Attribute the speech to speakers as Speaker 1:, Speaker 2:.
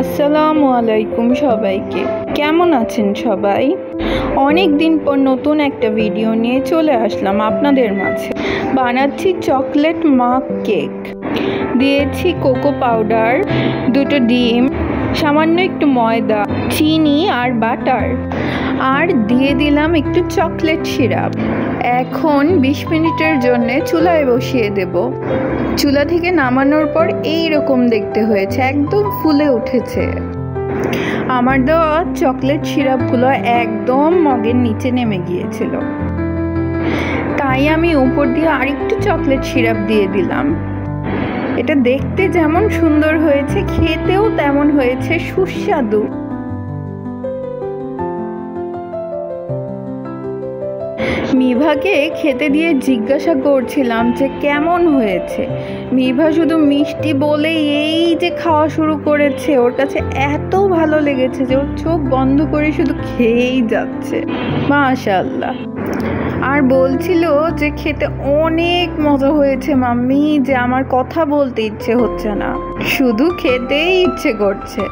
Speaker 1: আসসালামু আলাইকুম সবাইকে। কেমন আছেন সবাই? অনেক দিন পর নতুন একটা ভিডিও নিয়ে চলে আসলাম আপনাদের মাঝে। বানাচ্ছি চকলেট মাক কেক। দিয়েছি কোকো পাউডার, 2টো ডিম, সামান্য একটু ময়দা, চিনি আর বাটার, আর দিয়ে দিলাম একটু চকলেট সিরাপ। এখন 20 মিনিটের জন্য চুলায় বসিয়ে দেব। চুলা থেকে নামানোর পর এই রকম দেখতে হয়েছে, একদম ফুলে উঠেছে। আমার দেওয়া চকলেট সিরাপগুলো একদম মগের নিচে নেমে গিয়েছিল, তাই আমি উপর দিয়ে আরেকটু চকলেট সিরাপ দিয়ে দিলাম। এটা দেখতে যেমন সুন্দর হয়েছে, খেতেও তেমন হয়েছে সুস্বাদু। মিভাকে খেতে দিয়ে জিজ্ঞাসা করছিলাম যে কেমন হয়েছে। মিভা শুধু মিষ্টি বলে এই যে খাওয়া শুরু করেছে, ওর কাছে এত ভালো লেগেছে যে ওর চোখ বন্ধ করে শুধু খেয়েই যাচ্ছে। মাশাআল্লাহ। আর বলছিল যে খেতে অনেক মজা হয়েছে মাম্মি, যে আমার কথা বলতে ইচ্ছে হচ্ছে না, শুধু খেতেই ইচ্ছে করছে।